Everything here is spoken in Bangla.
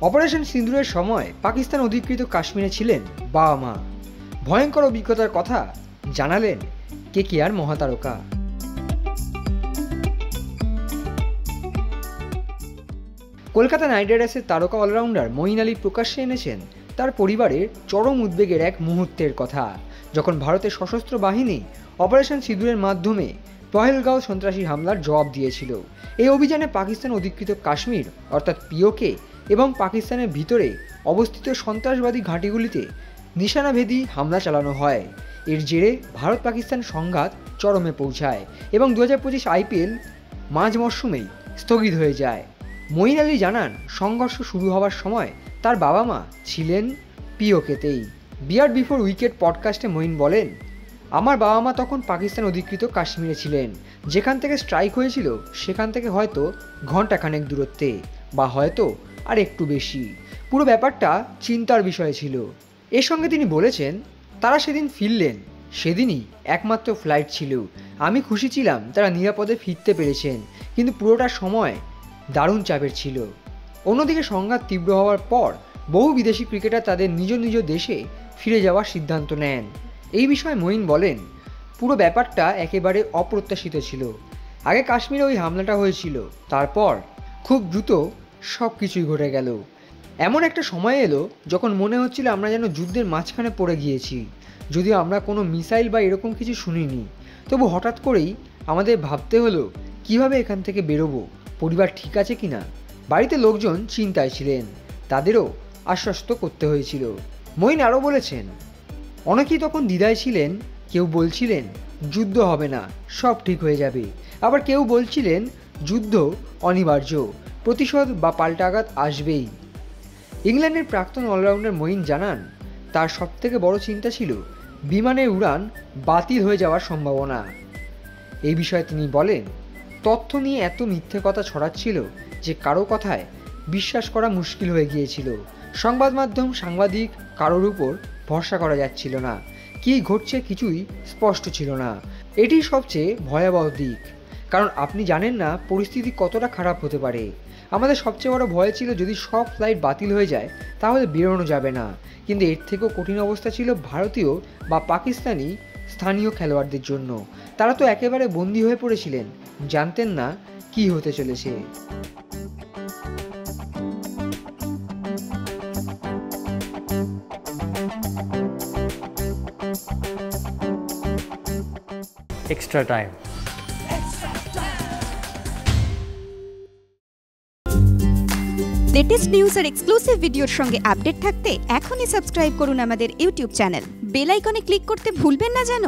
অপারেশন সিন্দুরের সময় পাকিস্তান অধিকৃত কাশ্মীরে ছিলেন বাবা মা। ভয়ঙ্কর অভিজ্ঞতার কথা জানালেন কেকেআর মহাতারকা। কলকাতা নাইট রাইডার্সের তারকা অলরাউন্ডার মঈন আলী প্রকাশ্যে এনেছেন তার পরিবারের চরম উদ্বেগের এক মুহূর্তের কথা, যখন ভারতের সশস্ত্র বাহিনী অপারেশন সিঁদুরের মাধ্যমে পহেলগাঁও সন্ত্রাসী হামলার জবাব দিয়েছিল। এই অভিযানে পাকিস্তান অধিকৃত কাশ্মীর অর্থাৎ পিওকে এবং পাকিস্তানের ভিতরে অবস্থিত সন্ত্রাসবাদী ঘাঁটিগুলিতে নিশানাভেদী হামলা চালানো হয়। এর জেরে ভারত পাকিস্তান সংঘাত চরমে পৌঁছায় এবং 2025 IPL মাঝ মরশুমেই স্থগিত হয়ে যায়। মঈন আলী জানান, সংঘর্ষ শুরু হওয়ার সময় তার বাবা মা ছিলেন পিওকেতেই। বিয়ার্ড বিফোর উইকেট পডকাস্টে মঈন বলেন, আমার বাবা মা তখন পাকিস্তান অধিকৃত কাশ্মীরে ছিলেন। যেখান থেকে স্ট্রাইক হয়েছিল সেখান থেকে হয়তো ঘণ্টাখানেক দূরত্বে বা হয়তো আর একটু বেশি। পুরো ব্যাপারটা চিন্তার বিষয় ছিল। এর সঙ্গে তিনি বলেছেন, তারা সেদিন ফিরলেন, সেদিনই একমাত্র ফ্লাইট ছিল। আমি খুশি ছিলাম তারা নিরাপদে ফিরতে পেরেছেন, কিন্তু পুরোটা সময় দারুণ চাপের ছিল। অন্যদিকে সংঘাত তীব্র হওয়ার পর বহু বিদেশি ক্রিকেটার তাদের নিজ নিজ দেশে ফিরে যাওয়ার সিদ্ধান্ত নেন। এই বিষয়ে মঈন বলেন, পুরো ব্যাপারটা একেবারে অপ্রত্যাশিত ছিল। আগে কাশ্মীরে ওই হামলাটা হয়েছিল, তারপর খুব দ্রুত সব কিছুই ঘটে গেল। এমন একটা সময় এলো যখন মনে হচ্ছিল আমরা যেন যুদ্ধের মাঝখানে পড়ে গিয়েছি। যদিও আমরা কোনো মিসাইল বা এরকম কিছু শুনিনি, তবু হঠাৎ করেই আমাদের ভাবতে হলো কিভাবে এখান থেকে বেরোবো, পরিবার ঠিক আছে কিনা। বাড়িতে লোকজন চিন্তায় ছিলেন, তাদেরও আশ্বস্ত করতে হয়েছিল। মঈন আরও বলেছেন, অনেকেই তখন দ্বিধায় ছিলেন। কেউ বলছিলেন যুদ্ধ হবে না, সব ঠিক হয়ে যাবে। আবার কেউ বলছিলেন যুদ্ধ অনিবার্য, প্রতিশোধ বা পাল্টাঘাত আসবেই। ইংল্যান্ডের প্রাক্তন অলরাউন্ডার মঈন জানান, তার সবথেকে বড় চিন্তা ছিল বিমানের উড়ান বাতিল হয়ে যাওয়ার সম্ভাবনা। এই বিষয়ে তিনি বলেন, তথ্য নিয়ে এত মিথ্যে কথা ছড়াচ্ছিল যে কারো কথায় বিশ্বাস করা মুশকিল হয়ে গিয়েছিল। সংবাদ মাধ্যম, সাংবাদিক, কারোর উপর ভরসা করা যাচ্ছিল না। কী ঘটছে কিছুই স্পষ্ট ছিল না। এটি সবচেয়ে ভয়াবহ দিক, কারণ আপনি জানেন না পরিস্থিতি কতটা খারাপ হতে পারে। আমাদের সবচেয়ে বড় ভয় ছিল যদি সব ফ্লাইট বাতিল হয়ে যায় তাহলে বেরোনো যাবে না। কিন্তু এর থেকেও কঠিন অবস্থা ছিল ভারতীয় বা পাকিস্তানি স্থানীয় খেলোয়াড়দের জন্য। তারা তো একেবারে বন্দী হয়ে পড়েছিলেন, জানতেন না কি হতে চলেছে। Extra time. লেটেস্ট নিউজ আর এক্সক্লুসিভ ভিডিওর সঙ্গে আপডেট থাকতে এখনই সাবস্ক্রাইব করুন আমাদের ইউটিউব চ্যানেল। বেল আইকনে ক্লিক করতে ভুলবেন না যেন।